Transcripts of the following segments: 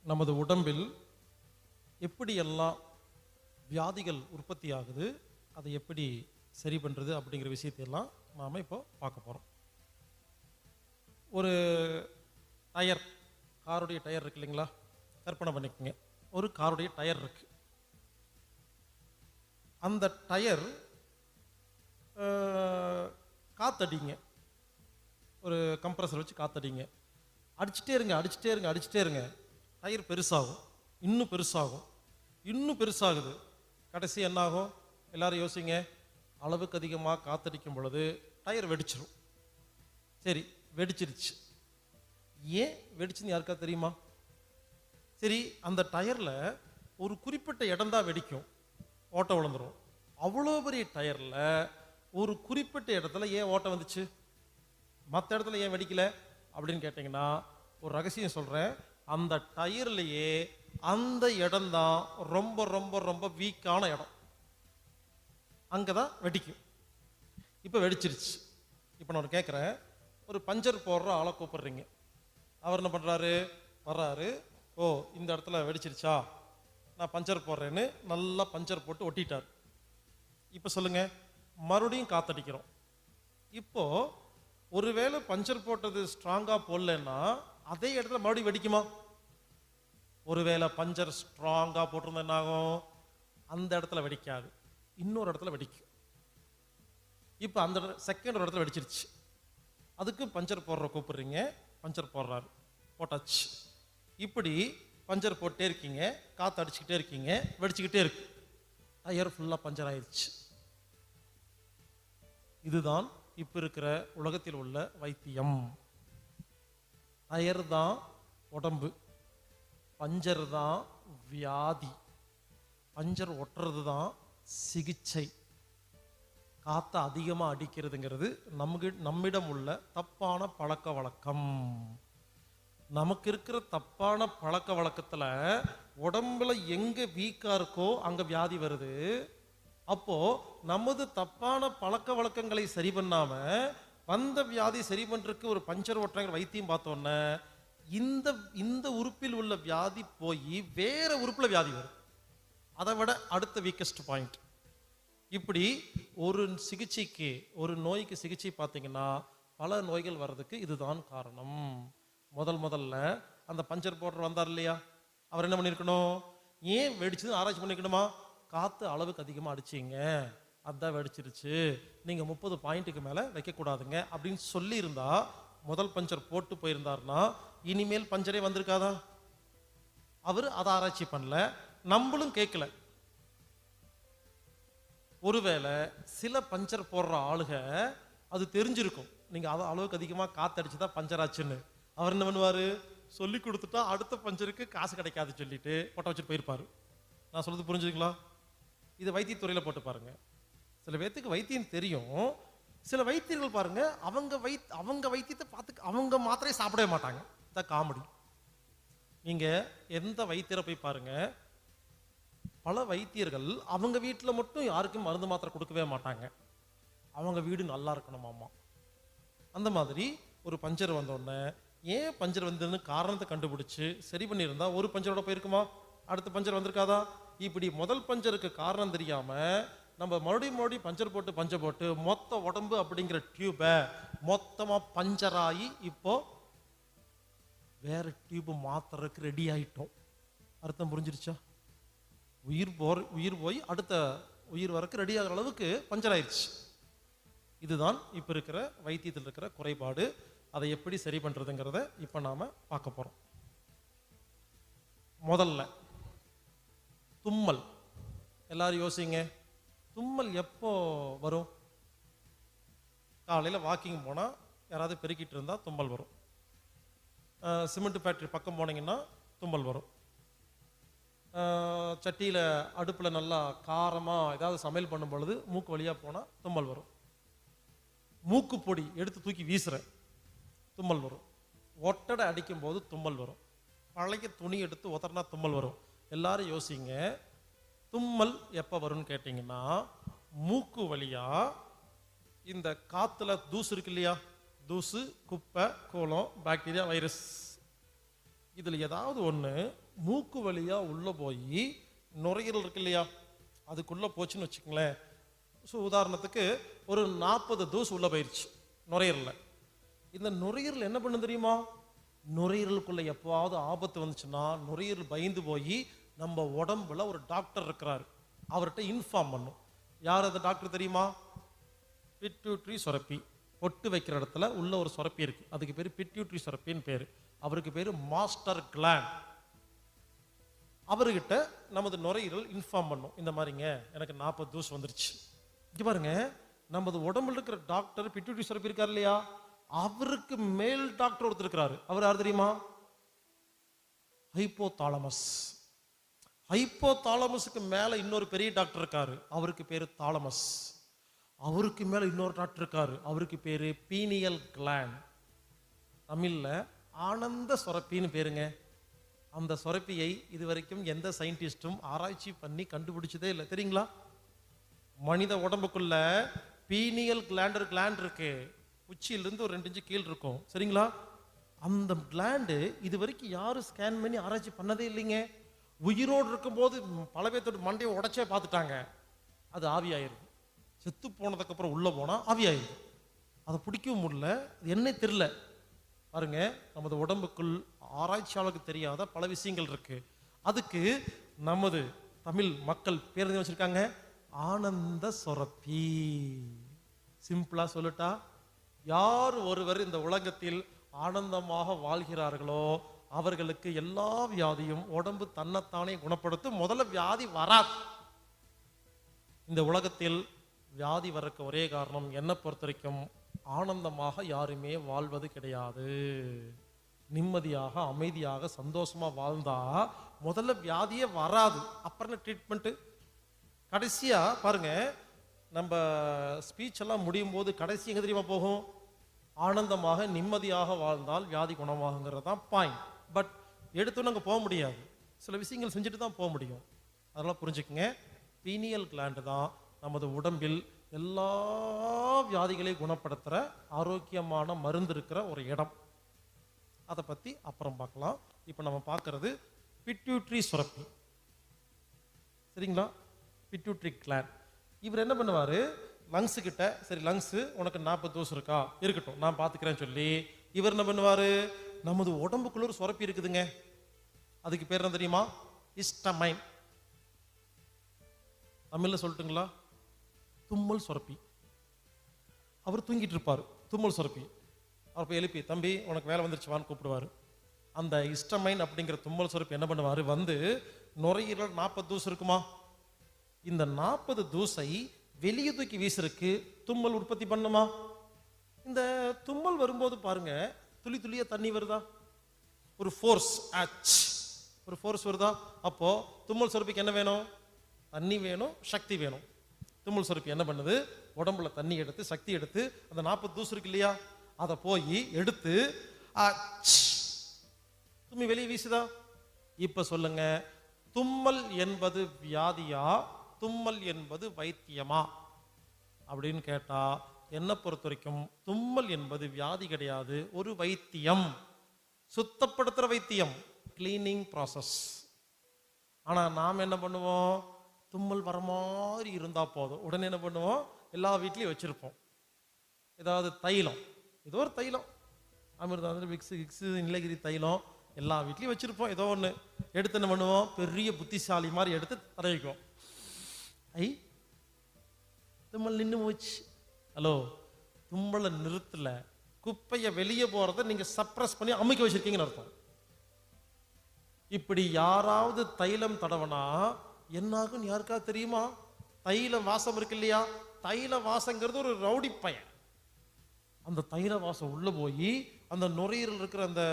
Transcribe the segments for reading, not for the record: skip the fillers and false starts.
நமது உடம்பில் எப்படியெல்லாம் வியாதிகள் உற்பத்தி ஆகுது, அதை எப்படி சரி பண்ணுறது அப்படிங்கிற விஷயத்தையெல்லாம் நாம் இப்போ பார்க்க போகிறோம். ஒரு டயர், காருடைய டயர் இருக்கு இல்லைங்களா? கற்பனை பண்ணிக்கோங்க, ஒரு காருடைய டயர் இருக்கு. அந்த டயர் காத்தடிங்க, ஒரு கம்ப்ரஸர் வச்சு காத்தடிங்க, அடிச்சுட்டே இருங்க அடிச்சுட்டே இருங்க அடிச்சுட்டே இருங்க. டயர் பெருசாகும், இன்னும் பெருசாகும், இன்னும் பெருசாகுது. கடைசி என்னாகும்? எல்லாரும் யோசிங்க. அளவுக்கு அதிகமாக காத்தடிக்கும் பொழுது டயர் வெடிச்சிடும். சரி, வெடிச்சிருச்சு. ஏன் வெடிச்சுன்னு யாருக்கா தெரியுமா? சரி, அந்த டயரில் ஒரு குறிப்பிட்ட இடம் தான் வெடிக்கும், ஓட்டை விழுந்துடும். அவ்வளோ பெரிய டயரில் ஒரு குறிப்பிட்ட இடத்துல ஏன் ஓட்டை வந்துச்சு, மற்ற இடத்துல ஏன் வெடிக்கல அப்படின்னு கேட்டிங்கன்னா, ஒரு ரகசியம் சொல்கிறேன். அந்த டயர்லையே அந்த இடம்தான் ரொம்ப ரொம்ப ரொம்ப வீக்கான இடம், அங்கே தான் வெடிக்கும். இப்போ வெடிச்சிருச்சு. இப்போ நான் கேட்குறேன், ஒரு பஞ்சர் போடுற ஆளை கூப்பிடுறீங்க. அவர் என்ன பண்ணுறாரு? வர்றாரு. ஓ, இந்த இடத்துல வெடிச்சிருச்சா, நான் பஞ்சர் போடுறேன்னு நல்லா பஞ்சர் போட்டு ஒட்டிட்டார். இப்போ சொல்லுங்க, மறுபடியும் காத்தடிக்கிறோம். இப்போ ஒருவேளை பஞ்சர் போட்டது ஸ்ட்ராங்காக போடலன்னா அதே இடத்துல மறுபடியும் வெடிக்குமா? ஒருவேளை பஞ்சர் ஸ்ட்ராங்காக போட்டிருந்தா என்ன ஆகும்? அந்த இடத்துல வெடிக்காது, இன்னொரு இடத்துல வெடிக்கும். இப்போ அந்த செகண்ட் ஒரு இடத்துல வெடிச்சிருச்சு. அதுக்கு பஞ்சர் போடுற கூப்பிடுறீங்க, பஞ்சர் போடுறாரு, போட்டாச்சு. இப்படி பஞ்சர் போட்டே இருக்கீங்க, காற்று அடிச்சுக்கிட்டே இருக்கீங்க, வெடிச்சுக்கிட்டே இருக்கு. டயர் ஃபுல்லாக பஞ்சர் ஆயிடுச்சு. இதுதான் இப்போ இருக்கிற உலகத்தில் உள்ள வைத்தியம். டயர் தான் உடம்பு, பஞ்சர் தான் வியாதி. பஞ்சர் ஒட்டுறது தான் சிகிச்சை. காற்றை அதிகமாக அடிக்கிறதுங்கிறது நம்மிடம் உள்ள தப்பான பழக்க வழக்கம். நமக்கு இருக்கிற தப்பான பழக்க வழக்கத்தில் உடம்புல எங்கே வீக்காக இருக்கோ அங்கே வியாதி வருது. அப்போ நமது தப்பான பழக்க வழக்கங்களை சரி பண்ணாம வந்த வியாதி சரி பண்றதுக்கு ஒரு பஞ்சர் ஓட்டுறாங்க வைத்தியம் பார்த்தோன்னே இந்த உறுப்பில் உள்ள வியாதி போய் வேற உறுப்புல வியாதி வரும். அதை விட அடுத்த வீக்கஸ்ட் பாயிண்ட். இப்படி ஒரு சிகிச்சைக்கு, ஒரு நோய்க்கு சிகிச்சை பார்த்தீங்கன்னா பல நோய்கள் வர்றதுக்கு இதுதான் காரணம். முதல்ல அந்த பஞ்சர் போடுற வந்தார் இல்லையா, அவர் என்ன பண்ணியிருக்கணும்? ஏன் வெடிச்சது ஆராய்ச்சி பண்ணிக்கணுமா? காற்று அளவுக்கு அதிகமாக அடிச்சிங்க, அதான் வெடிச்சிருச்சு, நீங்கள் 30 பாயிண்ட்டுக்கு மேலே வைக்கக்கூடாதுங்க அப்படின்னு சொல்லியிருந்தா, முதல் பஞ்சர் போட்டு போயிருந்தாருன்னா இனிமேல் பஞ்சரே வந்திருக்காதா? அவர் அதை ஆராய்ச்சி பண்ணல, நம்மளும் கேட்கல. ஒருவேளை சில பஞ்சர் போடுற ஆளுக அது தெரிஞ்சிருக்கும், நீங்கள் அதை அளவுக்கு அதிகமாக காற்றடிச்சுதான் பஞ்சர் ஆச்சுன்னு. அவர் என்ன பண்ணுவார்? சொல்லி கொடுத்துட்டா அடுத்த பஞ்சருக்கு காசு கிடைக்காது சொல்லிட்டு போட்ட வச்சுட்டு போயிருப்பாரு. நான் சொல்றது புரிஞ்சுங்களா? இது வைத்தியத்துறையில் போட்டு பாருங்க. சில பேர்த்துக்கு வைத்தியம் தெரியும், சில வைத்தியர்கள் பாருங்க அவங்க வைத்தியத்தை பார்த்து அவங்க மாத்திரை சாப்பிடவே மாட்டாங்க. இந்த காமெடி. நீங்க எந்த வைத்தியரை போய் பாருங்க, பல வைத்தியர்கள் அவங்க வீட்டில் மட்டும் யாருக்கும் மருந்து மாத்திரை கொடுக்கவே மாட்டாங்க, அவங்க வீடு நல்லா இருக்கணுமாமா. அந்த மாதிரி ஒரு பஞ்சர் வந்தோடனே ஏன் பஞ்சர் வந்ததுன்னு காரணத்தை கண்டுபிடிச்சு சரி பண்ணியிருந்தா ஒரு பஞ்சரோட போயிருக்குமா, அடுத்த பஞ்சர் வந்திருக்காதா? இப்படி முதல் பஞ்சருக்கு காரணம் தெரியாம நம்ம மறுபடியும் பஞ்சர் போட்டு மொத்த உடம்பு அப்படிங்கிற டியூபை மொத்தமா பஞ்சராகி இப்போ வேற டியூப் மாத்திரக்கு ரெடி ஆயிட்டோம். அர்த்தம் புரிஞ்சிருச்சா? உயிர் போய் அடுத்த உயிர் வரக்கு ரெடி ஆகிற அளவுக்கு பஞ்சர் ஆயிடுச்சு. இதுதான் இப்போ இருக்கிற வைத்தியத்தில் இருக்கிற குறைபாடு. அதை எப்படி சரி பண்றதுங்கிறத இப்போ நாம பார்க்க போறோம். முதல்ல தும்மல். எல்லாரும் யோசிங்க, தும்மல் எப்போ வரும்? காலையில் வாக்கிங் போனால் யாராவது பெருக்கிட்டு இருந்தால் தும்மல் வரும். சிமெண்ட் ஃபேக்ட்ரி பக்கம் போனீங்கன்னா தும்மல் வரும். சட்டியில் அடுப்பில் நல்லா காரமாக ஏதாவது சமையல் பண்ணும் பொழுது மூக்கு வழியாக போனால் தும்மல் வரும். மூக்கு பொடி எடுத்து தூக்கி வீசுகிறேன், தும்மல் வரும். ஒட்டடை அடிக்கும் போது தும்மல் வரும். பழைய துணி எடுத்து ஒத்தனா தும்மல் வரும். எல்லாரும் யோசிங்க, தும்மல் எப்போ வரும்னு கேட்டிங்கன்னா, மூக்கு வழியா இந்த காற்றுல தூசு இருக்கு இல்லையா, தூசு, குப்பை, கோலம், பாக்டீரியா, வைரஸ் இதில் ஏதாவது ஒன்று மூக்கு வழியாக உள்ளே போய் நுரையீரல் இருக்கு இல்லையா, அதுக்குள்ளே போச்சுன்னு வச்சுக்கோங்களேன். ஸோ உதாரணத்துக்கு ஒரு 40 தூசு உள்ளே போயிடுச்சு நுரையீரலில். இந்த நுரையீரல் என்ன பண்ணு தெரியுமா? நுரையீரலுக்குள்ளே எப்போவாவது ஆபத்து வந்துச்சுன்னா நுரையீரல் பயந்து போய் நம்ம உடம்புல ஒரு டாக்டர் இருக்கிறாரு, அவர்கிட்ட இன்ஃபார்ம் பண்ணும். யார் அந்த டாக்டர் தெரியுமா? பிட்யூட்ரி சுரப்பி. பொட்டு வைக்கிற இடத்துல உள்ள ஒரு சுரப்பி இருக்கு, அதுக்கு பேர் பிட்யூட்ரி சுரப்பின்னு பேர். அவருக்கு பேர் மாஸ்டர் கிளாண்ட். அவர்கிட்ட நமது நுரையீரல் இன்ஃபார்ம் பண்ணும், இந்த மாதிரிங்க எனக்கு 40 தூசு வந்துருச்சு. இங்க பாருங்க, நமது உடம்புல இருக்கிற டாக்டர் பிட்யூட்ரி சுரப்பி இருக்கார் இல்லையா, அவருக்கு மேல் டாக்டர் ஒருத்தர் இருக்கிறாரு. அவர் யார் தெரியுமா? ஹைப்போதாலமஸ். ஹைப்போதாலமஸுக்கு மேல இன்னொரு பெரிய டாக்டர் இருக்காரு, அவருக்கு பேரு தாலமஸ். அவருக்கு மேல இன்னொரு டாக்டர் இருக்காரு, அவருக்கு பேரு பீனியல் கிளாண்ட். தமிழ்ல ஆனந்த சுரப்பின்னு பேருங்க. அந்த சுரப்பியை இதுவரைக்கும் எந்த சயின்டிஸ்டும் ஆராய்ச்சி பண்ணி கண்டுபிடிச்சதே இல்லை, தெரியுங்களா? மனித உடம்புக்குள்ள பீனியல் கிளாண்ட் இருக்கு, உச்சியிலிருந்து ஒரு 2 இன்ச்சு கீழ் இருக்கும், சரிங்களா? அந்த கிளாண்டு இது வரைக்கும் யாரும் ஸ்கேன் பண்ணி ஆராய்ச்சி பண்ணதே இல்லைங்க. உயிரோடு இருக்கும்போது பல பேர்த்தோட மண்டையை உடைச்சே பார்த்துட்டாங்க. அது ஆவியாயிருது. செத்து போனதுக்கு அப்புறம் உள்ள போனா ஆவியாயிருது. அதை பிடிக்கவும் முடியல, அது என்ன தெரியல. பாருங்க, நமது உடம்புக்குள் ஆராய்ச்சியாளருக்கு தெரியாத பல விஷயங்கள் இருக்கு. அதுக்கு நமது தமிழ் மக்கள் பேர் வச்சிருக்காங்க, ஆனந்த சுரப்பி. சிம்பிளா சொல்லட்டா, யார் ஒருவர் இந்த உலகத்தில் ஆனந்தமாக வாழ்கிறார்களோ அவர்களுக்கு எல்லா வியாதியும் உடம்பு தன்னைத்தானே குணப்படுத்தும். முதல்ல வியாதி வராது. இந்த உலகத்தில் வியாதி வரக்கு ஒரே காரணம், என்னை பொறுத்த வரைக்கும் ஆனந்தமாக யாருமே வாழ்வது கிடையாது. நிம்மதியாக அமைதியாக சந்தோஷமா வாழ்ந்தா முதல்ல வியாதியே வராது, அப்புறம் ட்ரீட்மெண்ட். கடைசியா பாருங்க, நம்ம ஸ்பீச் எல்லாம் முடியும் போது கடைசி எங்க தெரியுமா போகும்? ஆனந்தமாக நிம்மதியாக வாழ்ந்தால் வியாதி குணமாகுங்கிறது தான் பாயிண்ட். பட் எடுத்தோன்னு அங்கே போக முடியாது, சில விஷயங்கள் செஞ்சுட்டு தான் போக முடியும். அதெல்லாம் புரிஞ்சுக்குங்க. பீனியல் கிளாண்டு தான் நமது உடம்பில் எல்லா வியாதிகளையும் குணப்படுத்துகிற ஆரோக்கியமான மருந்து இருக்கிற ஒரு இடம். அதை பற்றி அப்புறம் பார்க்கலாம். இப்போ நம்ம பார்க்கறது பிட்யூட்ரி சுரப்பி, சரிங்களா? Pituitary gland. இவர் என்ன பண்ணுவார், லங்ஸு கிட்ட, சரி லங்ஸு உனக்கு 40 தூசு இருக்கா, இருக்கட்டும் நான் பார்த்துக்கிறேன்னு சொல்லி இவர் என்ன பண்ணுவார், நமது உடம்புக்குள்ள ஒரு சுரப்பி இருக்குதுங்க, அதுக்கு பேர் என்ன தெரியுமா? ஹிஸ்டமைன். தமிழில் சொல்லட்டுங்களா? தும்மல் சுரப்பி. அவர் தூங்கிட்டு இருப்பார், தும்மல் சுரப்பி. அவர் போய் எழுப்பி, தம்பி உனக்கு வேலை வந்துருச்சுவான்னு கூப்பிடுவார். அந்த ஹிஸ்டமைன் அப்படிங்கிற தும்மல் சுரப்பி என்ன பண்ணுவார், வந்து நுரையீரல் 40 தூசு இருக்குமா, இந்த 40 தூசை வெளியே தூக்கி வீசுறதுக்கு தும்மல் உற்பத்தி பண்ணுமா. இந்த தும்மல் வரும்போது பாருங்க, துளி துளியா தண்ணி வருதா, ஒரு ஃபோர்ஸ், ஒரு ஃபோர்ஸ் வருதா. அப்போ தும்மல் சுரப்பிக்கு என்ன வேணும்? தண்ணி வேணும், சக்தி வேணும். தும்மல் சுரப்பி என்ன பண்ணுது, உடம்புல தண்ணி எடுத்து சக்தி எடுத்து அந்த 40 தூசு இருக்கு இல்லையா, அதை போய் எடுத்து தும்மி வெளியே வீசுதா. இப்ப சொல்லுங்க, தும்மல் என்பது வியாதியா, தும்மல் என்பது வைத்தியமா அப்படின்னு கேட்டா என்ன பொறுத்த வரைக்கும் தும்மல் என்பது வியாதி கிடையாது, ஒரு வைத்தியம், சுத்தப்படுத்துற வைத்தியம், கிளீனிங் ப்ராசஸ். ஆனா நாம் என்ன பண்ணுவோம், தும்மல் வர மாதிரி இருந்தா போதும், உடனே என்ன பண்ணுவோம், எல்லா வீட்லயும் வச்சிருப்போம் ஏதாவது தைலம், ஏதோ ஒரு தைலம், அமிர்தாஞ்சன், விக்ஸ் கிக்ஸ், நீலகிரி தைலம் எல்லா வீட்லயும் வச்சிருப்போம். ஏதோ ஒன்று எடுத்து என்ன பண்ணுவோம், பெரிய புத்திசாலி மாதிரி எடுத்து தடவிக்குவோம். தும்மல் நின்று போச்சு. ஹலோ, தும்மலை நிறுத்தல, குப்பையை வெளியே போறதை நீங்க சப்ரஸ் பண்ணி அமுக்கி வச்சிருக்கீங்கன்னு அர்த்தம். இப்படி யாராவது தைலம் தடவனா என்னாகும் யாருக்காவது தெரியுமா? தைல வாசம் இருக்கு இல்லையா, தைல வாசங்கிறது ஒரு ரவுடி பையன். அந்த தைல வாசம் உள்ள போய் அந்த நுரையீரல் இருக்கிற அந்த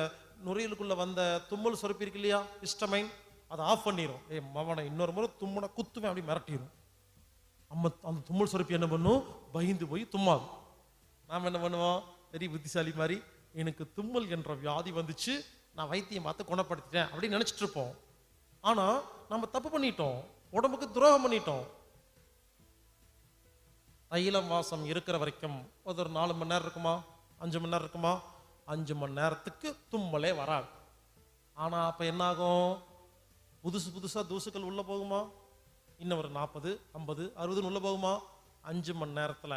நுரையீரலுக்குள்ள வந்த தும்மல் சுரப்பி இருக்கு இல்லையா, ஹிஸ்டமைன், அதை ஆஃப் பண்ணிடும். மவனை இன்னொரு முறை தும்முன குத்துவேன் அப்படி மிரட்டிடும். அந்த தும்மல் சுரப்பி என்ன பண்ணும், பயந்து போய் தும்மாது. நாம் என்ன பண்ணுவோம், பெரிய புத்திசாலி மாதிரி, எனக்கு தும்மல் என்ற வியாதி வந்துச்சு, நான் வைத்தியம் பார்த்து குணப்படுத்திட்டேன் அப்படின்னு நினைச்சிட்டு இருப்போம். ஆனா நம்ம தப்பு பண்ணிட்டோம், உடம்புக்கு துரோகம் பண்ணிட்டோம். தைலம் வாசம் இருக்கிற வரைக்கும் ஒரு 4 மணி நேரம் இருக்குமா, 5 மணி நேரம் இருக்குமா, 5 மணி நேரத்துக்கு தும்மலே வராது. ஆனா அப்ப என்ன ஆகும்? புதுசு புதுசா தூசுக்கள் உள்ள போகுமா? இன்னும் ஒரு 40, 50, 60 உள்ள போகுமா? 5 மணி நேரத்துல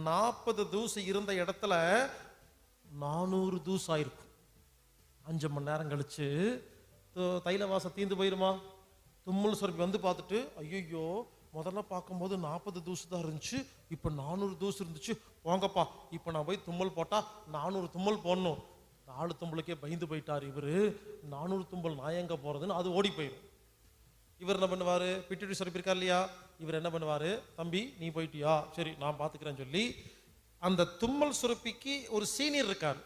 40 தூசு இருந்த இடத்துல 400 தூசு ஆயிருக்கும். 5 மணி நேரம் கழிச்சு தைல வாசம் தீந்து போயிருமா? தும்மல் சுரப்பி வந்து பார்த்துட்டு, ஐயோ முதல்ல பார்க்கும்போது 40 தூசு தான் இருந்துச்சு, இப்போ 400 தூசு இருந்துச்சு, போங்கப்பா இப்போ நான் போய் தும்மல் போட்டா 400 தும்மல் போடணும். 4 தும்பலுக்கே பயந்து போயிட்டார் இவரு. 400 தும்பல் நான் எங்க போறதுன்னு அது ஓடி போயிடும். இவர் என்ன பண்ணுவாரு? பிட்டுடி சுரப்பி இருக்கா இல்லையா, இவர் என்ன பண்ணுவாரு? தம்பி நீ போயிட்டியா, சரி நான் பாத்துக்கிறேன்னு சொல்லி அந்த தும்மல் சுரப்பிக்கு ஒரு சீனியர் இருக்கார்,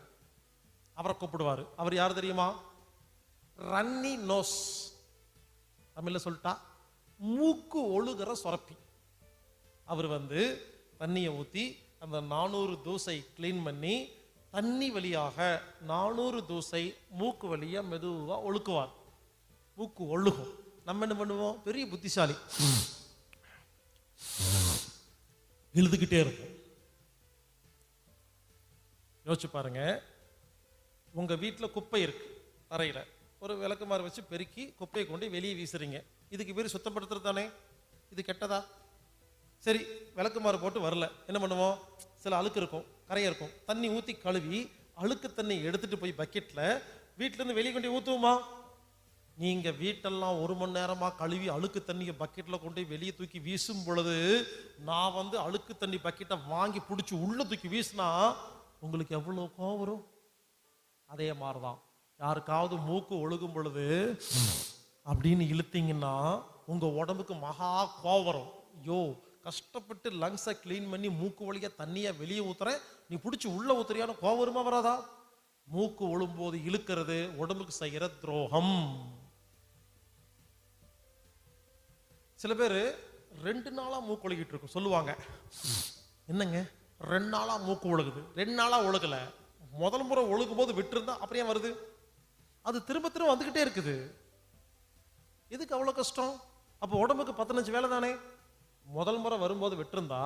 அவரை கூப்பிடுவாரு. அவர் யார் தெரியுமா? Runny nose. தமிழ்ல சொல்லிட்டா மூக்கு ஒழுகிற சுரப்பி. அவர் வந்து தண்ணியை ஊத்தி அந்த 400 தூசை கிளீன் பண்ணி தண்ணி வழியாக 400 தூசை மூக்கு வழியா மெதுவா ஒழுக்குவார். மூக்கு ஒழுகும். நம்ம என்ன பண்ணுவோம்? பெரிய புத்திசாலி, இழுதுகிட்டே இருக்கும். யோசிச்சு பாருங்க, உங்க வீட்டுல குப்பை இருக்கு தரையில, ஒரு விளக்குமாறு வச்சு பெருக்கி குப்பையை கொண்டு வெளியே வீசுறீங்க. இதுக்கு பேர் சுத்தப்படுத்துறது தானே? இது கெட்டதா? சரி, விளக்குமாறு போட்டு வரல, என்ன பண்ணுவோம்? சில அழுக்கு இருக்கும், கரையா இருக்கும், தண்ணி ஊத்தி கழுவி அழுக்கு தண்ணி எடுத்துட்டு போய் பக்கெட்ல வீட்டுல இருந்து வெளியே கொண்டு ஊத்துவோமா? நீங்க வீட்டெல்லாம் 1 மணி நேரமா கழுவி அழுக்கு தண்ணியை பக்கெட்ல கொண்டு வெளியே தூக்கி வீசும் பொழுது, நான் வந்து அழுக்கு தண்ணி பக்கெட்டை வாங்கி பிடிச்சி உள்ள தூக்கி வீசினா உங்களுக்கு எவ்வளவு கோவம் வரும்? அதே மாதிரிதான் யாருக்காவது மூக்கு ஒழுகும் பொழுது அப்படின்னு இழுத்தீங்கன்னா உங்க உடம்புக்கு மகா கோவம் வரும். ஐயோ, கஷ்டப்பட்டு லங்ஸை கிளீன் பண்ணி மூக்கு வழியா தண்ணியை வெளியே ஊத்துறேன், நீ பிடிச்சி உள்ள ஊத்துறியான கோவம் வருமா வராதா? மூக்கு ஒழும்போது இழுக்கிறது உடம்புக்கு செய்கிற துரோகம். சில பேர் 2 நாளா மூக்கு ஒழுகிட்டு இருக்கும், சொல்லுவாங்க என்னங்க 2 நாளா மூக்கு ஒழுகுது? 2 நாளா ஒழுகல, முதல் முறை ஒழுகும் போது விட்டுருந்தா அப்புறம் ஏன் வருது? அது திரும்ப திரும்ப வந்துகிட்டே இருக்குது. எதுக்கு அவ்வளவு கஷ்டம்? அப்போ உடம்புக்கு 15 வேலை தானே. முதல் முறை வரும்போது விட்டுருந்தா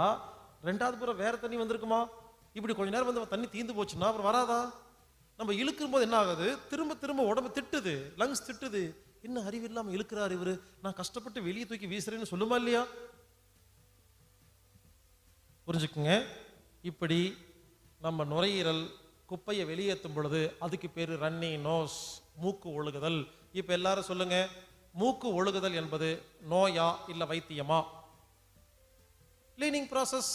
2வது முறை வேற தண்ணி வந்திருக்குமா? இப்படி கொஞ்ச நேரம் வந்து தண்ணி தீந்து போச்சுன்னா அப்புறம் வராதா? நம்ம இழுக்கும் போது என்ன ஆகுது? திரும்ப திரும்ப உடம்பு திட்டுது, லங்ஸ் திட்டுது. என்ன அறிவு இல்லாம இழுக்கிறாரு இவரு, நான் கஷ்டப்பட்டு வெளியே தூக்கி வீசுறேன்னு சொல்லுமா இல்லையா? புரிஞ்சுக்குங்க. இப்படி நம்ம நுரையீரல் குப்பையை வெளியேற்றும் பொழுது அதுக்கு பேரு ரன்னி நோஸ், மூக்கு ஒழுகுதல். இப்ப எல்லாரும் சொல்லுங்க, மூக்கு ஒழுகுதல் என்பது நோயா இல்ல வைத்தியமா? Cleaning process.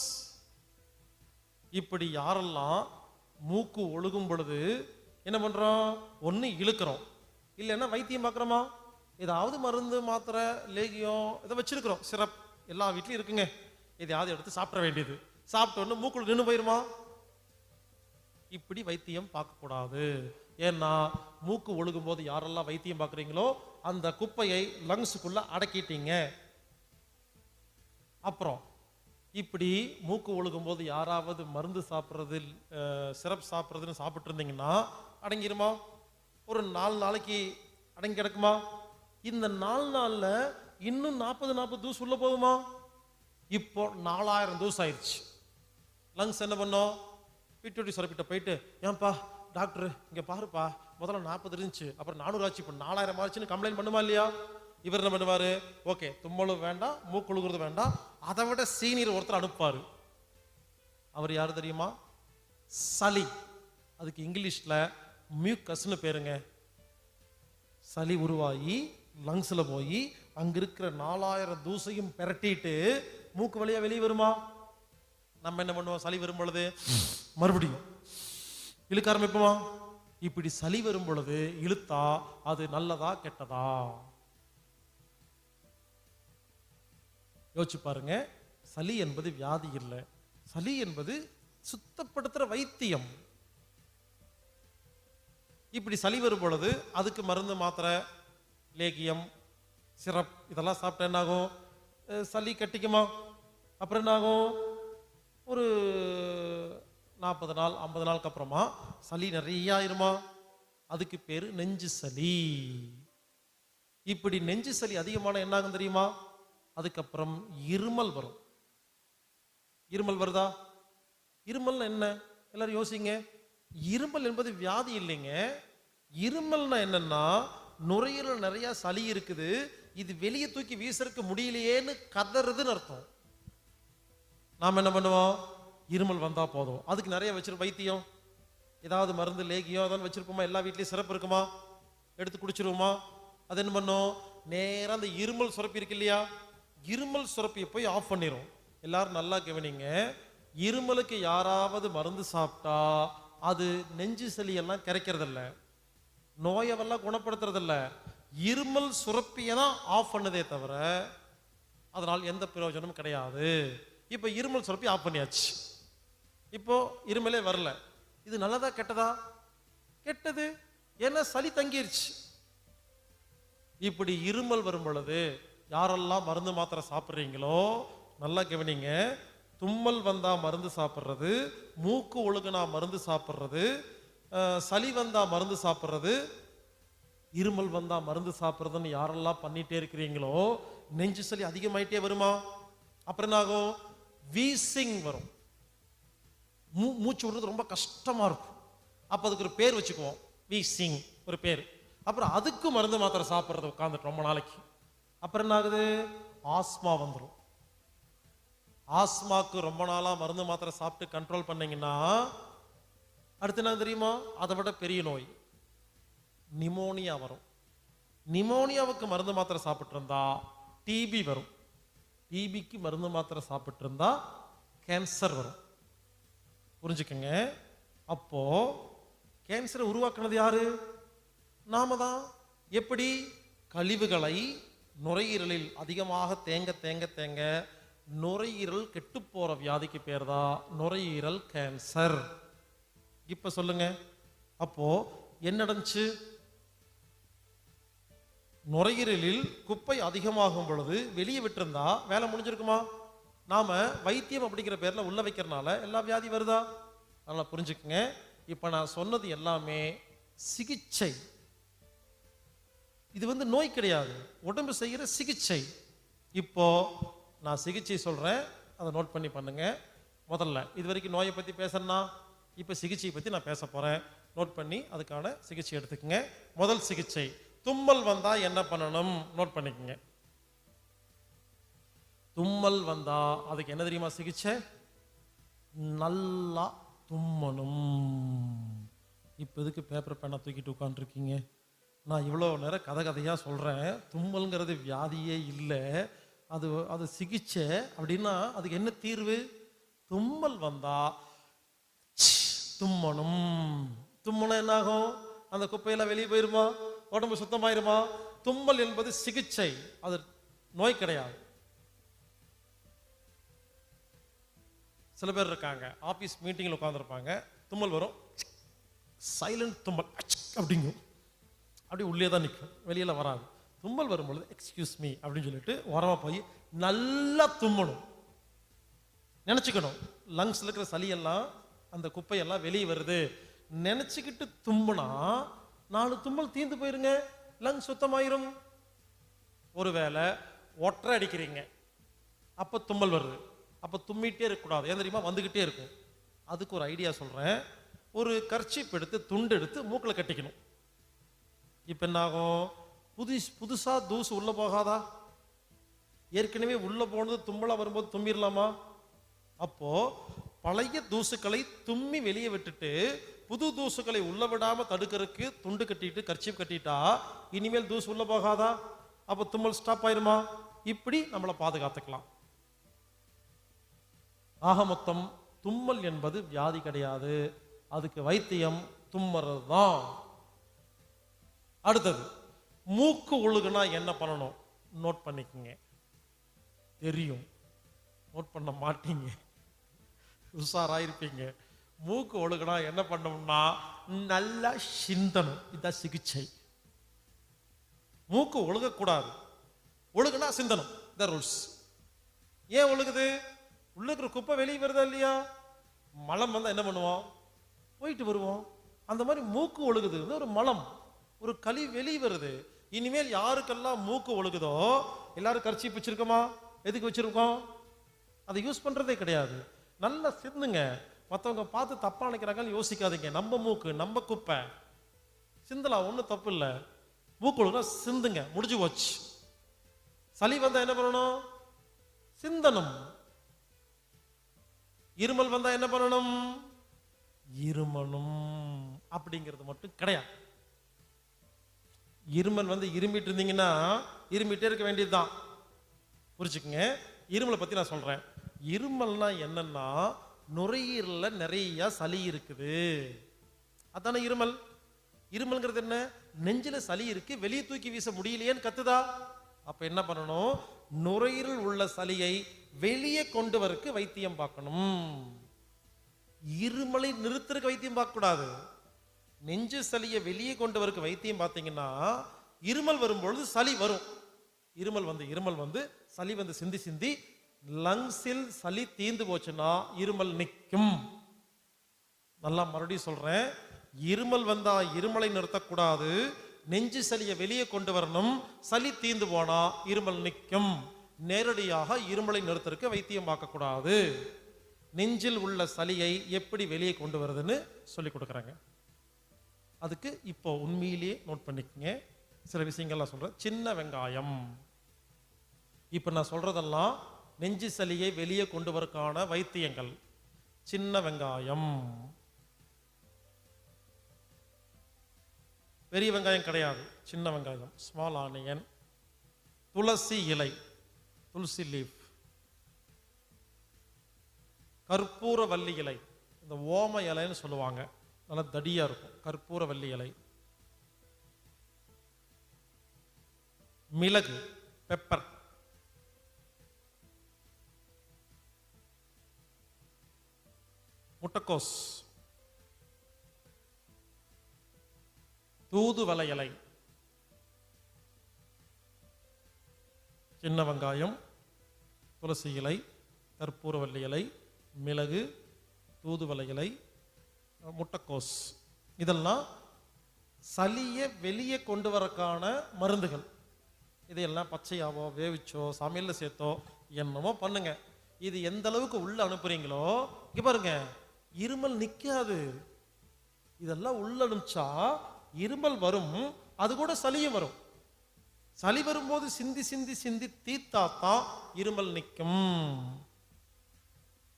இப்படி யாரெல்லாம் மூக்கு ஒழுகும் பொழுது என்ன பண்றோம்? ஒண்ணு இழுக்கிறோம், இல்லைன்னா வைத்தியம் பார்க்குறோமா? ஏதாவது மருந்து மாத்திரை லேகியம் இதை வச்சிருக்கிறோம், சிரப் எல்லா வீட்லையும் இருக்குங்க, எதையாவது எடுத்து சாப்பிட வேண்டியது. சாப்பிட்ட உடனே மூக்குள்ள நின்று போயிருமா? இப்படி வைத்தியம் பார்க்கக்கூடாது. ஏன்னா மூக்கு ஒழுகும் போது யாரெல்லாம் வைத்தியம் பார்க்குறீங்களோ அந்த குப்பையை லங்ஸுக்குள்ள அடக்கிட்டீங்க. அப்புறம் இப்படி மூக்கு ஒழுகும் போது யாராவது மருந்து சாப்பிட்றது, சிரப் சாப்பிட்றதுன்னு சாப்பிட்டு இருந்தீங்கன்னா அடங்கிருமா? ஒரு 4 நாளைக்கு அடங்கி கிடக்குமா? இந்த 4 நாள்ல இன்னும் 40 தூசு உள்ள போகுமா? இப்போ 4000 தூசு ஆயிடுச்சு. லங்ஸ் என்ன பண்ணோம்? பிட்டுடி சுரப்பிட்ட போயிட்டு, ஏன்பா டாக்டர் இங்க பாருப்பா, முதல்ல 40 இருந்துச்சு, அப்புறம் 400 ஆச்சு, இப்போ 4000 ஆச்சுன்னு கம்ப்ளைண்ட் பண்ணுமா இல்லையா? இவர் என்ன பண்ணுவாரு? ஓகே, தும்மலும் வேண்டாம், மூக்கு ஒழுகுறது வேண்டாம், அதை விட சீனியர் ஒருத்தர் அனுப்பாரு. அவர் யாரு தெரியுமா? சளி. அதுக்கு இங்கிலீஷ்ல மியூக்கஸ்னு பேருங்க. சளி உருவாகி லங்ஸ்ல போய் அங்க இருக்கிற 4000 தூசையும் பெரட்டிட்டு மூக்கு வழியா வெளியே வருமா? நம்ம என்ன பண்ணுவோம்? சளி வரும் பொழுது மறுபடியும் இழுக்க ஆரம்பிப்போமா? இப்படி சளி வரும் பொழுது இழுத்தா அது நல்லதா கெட்டதா? யோசிச்சு பாருங்க. சளி என்பது வியாதி இல்லை, சளி என்பது சுத்தப்படுத்துற வைத்தியம். இப்படி சளி வரும் பொழுது அதுக்கு மருந்து மாத்திரை லேகியம் சிரப் இதெல்லாம் சாப்பிட்டா என்ன ஆகும்? சளி கட்டிக்குமா? அப்புறம் என்ன ஆகும்? ஒரு 40 நாள் 50 நாளுக்கு அப்புறமா சளி நிறைய ஆயிருமா? அதுக்கு பேரு நெஞ்சு சளி. இப்படி நெஞ்சு சளி அதிகமான என்ன ஆகும் தெரியுமா? அதுக்கப்புறம் இருமல் வரும். இருமல் வருதா? இருமல் என்ன? எல்லாரும் யோசிங்க. இருமல் என்பது வியாதி இல்லைங்க, இருமல்னா என்னன்னா, நுரையீரல் நிறைய சளி இருக்குது, இது வெளியே தூக்கி வீசறதுக்கு முடியலையேன்னு கதறுதுன்னு அர்த்தம். நாம் என்ன பண்ணுவோம்? இருமல் வந்தா போதும், அதுக்கு நிறைய வச்சிருப்போம் வைத்தியம், ஏதாவது மருந்து லேகியம் அதான் வச்சிருப்போமா? எல்லா வீட்லயும் சிறப்பு இருக்குமா? எடுத்து குடிச்சிருவோமா? அது என்ன பண்ணும்? நேரா அந்த இருமல் சுரப்பி இருக்கு இல்லையா, இருமல் சுரப்பியை போய் ஆஃப் பண்ணிரும். எல்லாரும் நல்லா கவனிங்க, இருமலுக்கு யாராவது மருந்து சாப்பிட்டா அது நெஞ்சு சளி எல்லாம் கரைக்கிறதில்ல, நோயவெல்லாம் குணப்படுத்துறதில்ல, இருமல் சுரப்பியை தான் ஆஃப் பண்ணதே தவிர அதனால் எந்த பிரயோஜனமும் கிடையாது. இப்போ இருமல் சுரப்பி ஆஃப் பண்ணியாச்சு, இப்போ இருமலே வரல. இது நல்லதா கெட்டதா? கெட்டது, ஏன்னா சளி தங்கிருச்சு. இப்படி இருமல் வரும் பொழுது யாரெல்லாம் மருந்து மாத்திரை சாப்பிட்றீங்களோ நல்லா கவனிங்க, தும்மல் வந்தா மருந்து சாப்பிட்றது, மூக்கு ஒழுகுனா மருந்து சாப்பிட்றது, சளி வந்தா மருந்து சாப்பிட்றது, இருமல் வந்தா மருந்து சாப்பிட்றதுன்னு யாரெல்லாம் பண்ணிட்டே இருக்கிறீங்களோ நெஞ்சு சளி அதிகமாயிட்டே வருமா? அப்புறம் என்ன ஆகும்? வீசிங் வரும், மூச்சு விடுறது ரொம்ப கஷ்டமா இருக்கும். அப்ப அதுக்கு ஒரு பேர் வச்சுக்குவோம், வீசிங் ஒரு பேர். அப்புறம் அதுக்கு மருந்து மாத்திரை சாப்பிட்றது உட்காந்துட்டு ரொம்ப நாளைக்கு. அப்புறம் என்ன ஆகுது? ஆஸ்மா வந்துடும். ஆஸ்மாக்கு ரொம்ப நாளா மருந்து மாத்திரை சாப்பிட்டு கண்ட்ரோல் பண்ணீங்கன்னா அடுத்து என்ன தெரியுமா? அதை விட பெரிய நோய் நிமோனியா வரும். நிமோனியாவுக்கு மருந்து மாத்திரை சாப்பிட்டு இருந்தா டிபி வரும். டிபிக்கு மருந்து மாத்திரை சாப்பிட்டு இருந்தா கேன்சர் வரும். புரிஞ்சுக்கங்க. அப்போ கேன்சரை உருவாக்குனது யாரு? நாம தான். எப்படி? கழிவுகளை நுரையீரலில் அதிகமாக தேங்க தேங்க தேங்க நுரையீரல் கெட்டு போற வியாதிக்கு பேர் தான் நுரையீரல் கேன்சர். இப்ப சொல்லுங்க, அப்போ என்ன நடந்துச்சு? நுரையீரலில் குப்பை அதிகமாகும் பொழுது வெளியே விட்டிருந்தா வேலை முடிஞ்சிருக்குமா? நாம வைத்தியம் அப்படிங்கிற பேர்ல உள்ள வைக்கிறனால எல்லா வியாதி வருதா? நல்லா புரிஞ்சுக்குங்க. இப்ப நான் சொன்னது எல்லாமே சிகிச்சை. இது நோய் கிடையாது, உடம்பு செய்கிற சிகிச்சை. இப்போ நான் சிகிச்சை சொல்றேன், அதை நோட் பண்ணி பண்ணுங்க. முதல்ல இது வரைக்கும் நோயை பத்தி பேசணும்னா, இப்ப சிகிச்சையை பத்தி நான் பேச போறேன். நோட் பண்ணி அதுக்கான சிகிச்சை எடுத்துக்கங்க. முதல் சிகிச்சை, தும்மல் வந்தா என்ன பண்ணணும்? நோட் பண்ணிக்கங்க. தும்மல் வந்தா அதுக்கு என்ன தெரியுமா சிகிச்சை? நல்லா தும்மணும். இப்ப எதுக்கு பேப்பர் பேனா தூக்கிட்டு உட்காந்துருக்கீங்க? நான் இவ்வளோ நேரம் கதை கதையாக சொல்கிறேன். தும்மல்ங்கிறது வியாதியே இல்லை, அது அது சிகிச்சை. அப்படின்னா அதுக்கு என்ன தீர்வு? தும்மல் வந்தா தும்மணும். தும்மனா என்னாகும்? அந்த குப்பையெல்லாம் வெளியே போயிருமா? உடம்பு சுத்தமாயிருமா? தும்மல் என்பது சிகிச்சை, அது நோய் கிடையாது. சில பேர் இருக்காங்க, ஆபீஸ் மீட்டிங்கில் உட்காந்துருப்பாங்க, தும்மல் வரும், சைலண்ட் தும்மல் அப்படிங்கும், அப்படியே உள்ளே தான் நிற்கும், வெளியில வராது. தும்மல் வரும்பொழுது எக்ஸ்கியூஸ் மீ அப்படின்னு சொல்லிட்டு ஓரமாக போய் நல்லா தும்மணும். நினச்சிக்கணும், லங்ஸ்ல இருக்கிற சளியெல்லாம் அந்த குப்பையெல்லாம் வெளியே வருது நினச்சிக்கிட்டு தும்முனா 4 தும்மல் தீர்ந்து போயிருங்க, லங்ஸ் சுத்தமாயிரும். ஒருவேளை ஒற்றை அடிக்கிறீங்க, அப்போ தும்மல் வருது, அப்போ தும்மிட்டே இருக்கக்கூடாது. ஏன் தெரியுமா? வந்துக்கிட்டே இருக்கும். அதுக்கு ஒரு ஐடியா சொல்கிறேன். ஒரு கர்ச்சீப் எடுத்து துண்டு எடுத்து மூக்கில் கட்டிக்கணும். இப்போ என்ன ஆகும்? புதுசாக தூசு உள்ளே போகாதா? ஏற்கனவே உள்ளே போனது தும்மலாக வரும்போது தும்பிடலாமா? அப்போ பழைய தூசுக்களை தும்மி வெளியே விட்டுட்டு புது தூசுக்களை உள்ள விடாம தடுக்கிறதுக்கு துண்டு கட்டிட்டு கர்ச்சீப் கட்டிட்டா இனிமேல் தூசு உள்ள போகாதா? அப்போ தும்மல் ஸ்டாப் ஆயிருமா? இப்படி நம்மளை பாதுகாத்துக்கலாம். ஆக மொத்தம் தும்மல் என்பது வியாதி கிடையாது, அதுக்கு வைத்தியம் தும்மறது தான். அடுத்தது, மூக்கு ஒழுகுனா என்ன பண்ணணும்? நோட் பண்ணிக்கங்க. தெரியும், நோட் பண்ண மாட்டீங்க, உஷாராயிருப்பீங்க. மூக்கு ஒழுகுனா என்ன பண்ணணும்னா நல்லா சிந்தணும். இதுதான் சிகிச்சை. மூக்கு ஒழுகக்கூடாது, ஒழுகுனா சிந்தணும். இந்த ரூல்ஸ். ஏன் ஒழுகுது? உள்ள இருக்கிற குப்பை வெளியே வருதா இல்லையா? மலம் வந்தா என்ன பண்ணுவோம்? போயிட்டு வருவோம். அந்த மாதிரி மூக்கு ஒழுகுது, ஒரு மலம், ஒரு கழிவு வெளியே வருது. இனிமேல் யாருக்கெல்லாம் மூக்கு ஒழுகுதோ எல்லாரும் கர்ச்சீப் வச்சிருக்கோமா? எதுக்கு வச்சிருக்கோம்? அதை யூஸ் பண்றதே கிடையாது. நல்லா சிந்துங்க. மற்றவங்க பார்த்து தப்பா நினைக்கிறாங்கன்னு யோசிக்காதீங்க. நம்ம மூக்கு, நம்ம குப்பை, சிந்தலாம், ஒன்றும் தப்பு இல்லை. மூக்கு சிந்துங்க, முடிஞ்சு போச்சு. சளி வந்தா என்ன பண்ணணும்? சிந்தனம். இருமல் வந்தா என்ன பண்ணணும்? இருமணும். அப்படிங்கிறது மட்டும் கிடையாது. இருமல் இருமிட்டு இருந்தீங்கன்னா இருமிட்டே இருக்க வேண்டியதுதான். புரிச்சுக்குங்க. இருமலை பத்தி நான் சொல்றேன். இருமல்னா என்னன்னா, நுரையீரல்ல நிறைய சளி இருக்குது, அதான இருமல். இருமல்ங்கிறது என்ன? நெஞ்சில சளி இருக்கு, வெளியே தூக்கி வீச முடியலையேன்னு கத்துதா. அப்ப என்ன பண்ணணும்? நுரையீரல் உள்ள சளியை வெளியே கொண்டு வரக்கு வைத்தியம் பார்க்கணும். இருமலை நிறுத்துறதுக்கு வைத்தியம் பார்க்க கூடாது. நெஞ்சு சளியை வெளியே கொண்டு வரக்கு வைத்தியம் பார்த்தீங்கன்னா, இருமல் வரும்பொழுது சளி வரும். இருமல் சளி சிந்தி சிந்தி லங்ஸில் சளி தீந்து போச்சுன்னா இருமல் நிற்கும். நல்லா மறுபடியும் சொல்றேன். இருமல் வந்தா இருமலை நிறுத்தக்கூடாது, நெஞ்சு சளியை வெளியே கொண்டு வரணும். சளி தீந்து போனா இருமல் நிற்கும். நேரடியாக இருமலை நிறுத்தறதுக்கு வைத்தியம் பார்க்க கூடாது. நெஞ்சில் உள்ள சளியை எப்படி வெளியே கொண்டு வருதுன்னு சொல்லி கொடுக்குறாங்க. அதுக்கு இப்போ உண்மையிலேயே நோட் பண்ணிக்கங்க. சில விஷயங்கள்லாம் சொல்றேன். சின்ன வெங்காயம். இப்ப நான் சொல்றதெல்லாம் நெஞ்சு சளியை வெளியே கொண்டு வரக்கான வைத்தியங்கள். சின்ன வெங்காயம், பெரிய வெங்காயம் கிடையாது, சின்ன வெங்காயம், ஸ்மால் ஆனியன். துளசி இலை, துளசி லீஃப். கற்பூரவல்லி இலை, இந்த ஓம இலைன்னு சொல்லுவாங்க, நல்லா தடியா இருக்கும். கற்பூரவல்லி இலை. மிளகு, பெப்பர். முட்டைக்கோஸ், தூதுவளை இலை, சின்ன வெங்காயம், துளசி இலை, கற்பூரவல்லி இலை, மிளகு, தூதுவளை இலை, முட்டைக்கோஸ். இதெல்லாம் சளியை வெளியே கொண்டு வரக்கான மருந்துகள். இதையெல்லாம் பச்சையாவோ வேவிச்சோ சமையல்ல சேர்த்தோ என்னமோ பண்ணுங்க. இது எந்த அளவுக்கு உள்ள அனுப்புறீங்களோ, இங்க பாருங்க, இருமல் நிக்காது. இதெல்லாம் உள்ள அனுப்பிச்சா இருமல் வரும், அது கூட சளியும் வரும். சளி வரும்போது சிந்தி சிந்தி சிந்தி தீத்தாத்தான் இருமல் நிற்கும்.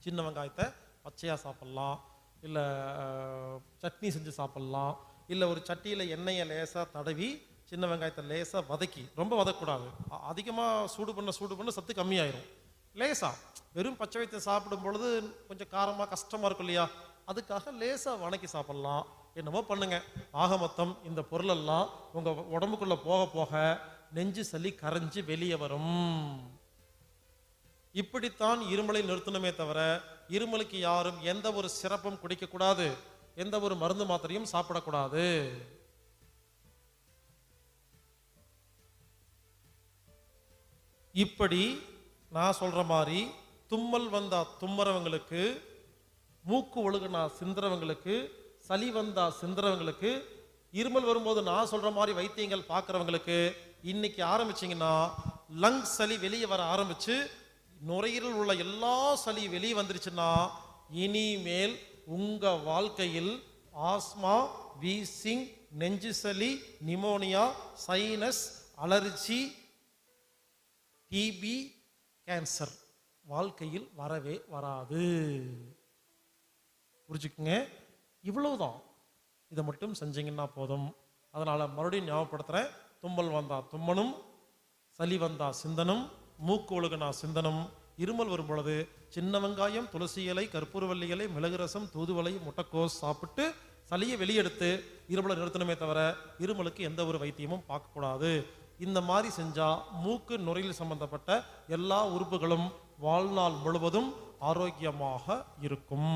சின்ன வெங்காயத்தை பச்சையா சாப்பிடலாம், இல்லை சட்னி செஞ்சு சாப்பிடலாம், இல்லை ஒரு சட்டியில் எண்ணெயை லேசாக தடவி சின்ன வெங்காயத்தை லேசாக வதக்கி, ரொம்ப வதக்கூடாது, அதிகமாக சூடு பண்ண சத்து கம்மியாயிரும். லேசா வெறும் பச்சை வைத்தியம் சாப்பிடும் பொழுது கொஞ்சம் காரமாக கஷ்டமாக இருக்கும் இல்லையா, அதுக்காக லேசாக வணக்கி சாப்பிடலாம். என்னமோ பண்ணுங்க. ஆக மொத்தம் இந்த பொருளெல்லாம் உங்கள் உடம்புக்குள்ளே போக போக நெஞ்சு சளி கரைஞ்சி வெளியே வரும். இப்படித்தான் இருமலை நிறுத்தணுமே தவிர இருமலுக்கு யாரும் எந்த ஒரு சிரப்பும் குடிக்கக்கூடாது, எந்த ஒரு மருந்து மாத்திரையும் சாப்பிடக்கூடாது. இப்படி நான் சொல்ற மாதிரி தும்மல் வந்தா தும்மறவங்களுக்கு, மூக்கு ஒழுகுனா சிந்துறவங்களுக்கு, சளி வந்தா சிந்துறவங்களுக்கு, இருமல் வரும்போது நான் சொல்ற மாதிரி வைத்தியங்கள் பார்க்குறவங்களுக்கு இன்னைக்கு ஆரம்பிச்சிங்கன்னா லங் சளி வெளியே வர ஆரம்பிச்சு நுரையீரல் உள்ள எல்லா சளி வெளியே வந்துருச்சுன்னா இனிமேல் உங்க வாழ்க்கையில் ஆஸ்மா, வீசிங், நெஞ்சு சளி, pneumonia, sinus, allergy, TB, cancer வாழ்க்கையில் வரவே வராது. புரிஞ்சுக்குங்க. இவ்வளவுதான். இதை மட்டும் செஞ்சீங்கன்னா போதும். அதனால மறுபடியும் ஞாபகப்படுத்துறேன். தும்மல் வந்தா தும்மனும், சளி வந்தா சிந்தனும், மூக்கு ஒழுகுனா சிந்தனும். இருமல் வரும் பொழுது சின்ன வெங்காயம், துளசி இலை, கற்பூரவல்லி இலை, மிளகு ரசம், தூதுவளை, முட்டைக்கோஸ் சாப்பிட்டு சளியை வெளியெடுத்து இருமலை நிறுத்தணுமே தவிர இருமலுக்கு எந்த ஒரு வைத்தியமும் பார்க்கக்கூடாது. இந்த மாதிரி செஞ்சா மூக்கு நுரையில் சம்பந்தப்பட்ட எல்லா உறுப்புகளும் வாழ்நாள் முழுவதும் ஆரோக்கியமாக இருக்கும்.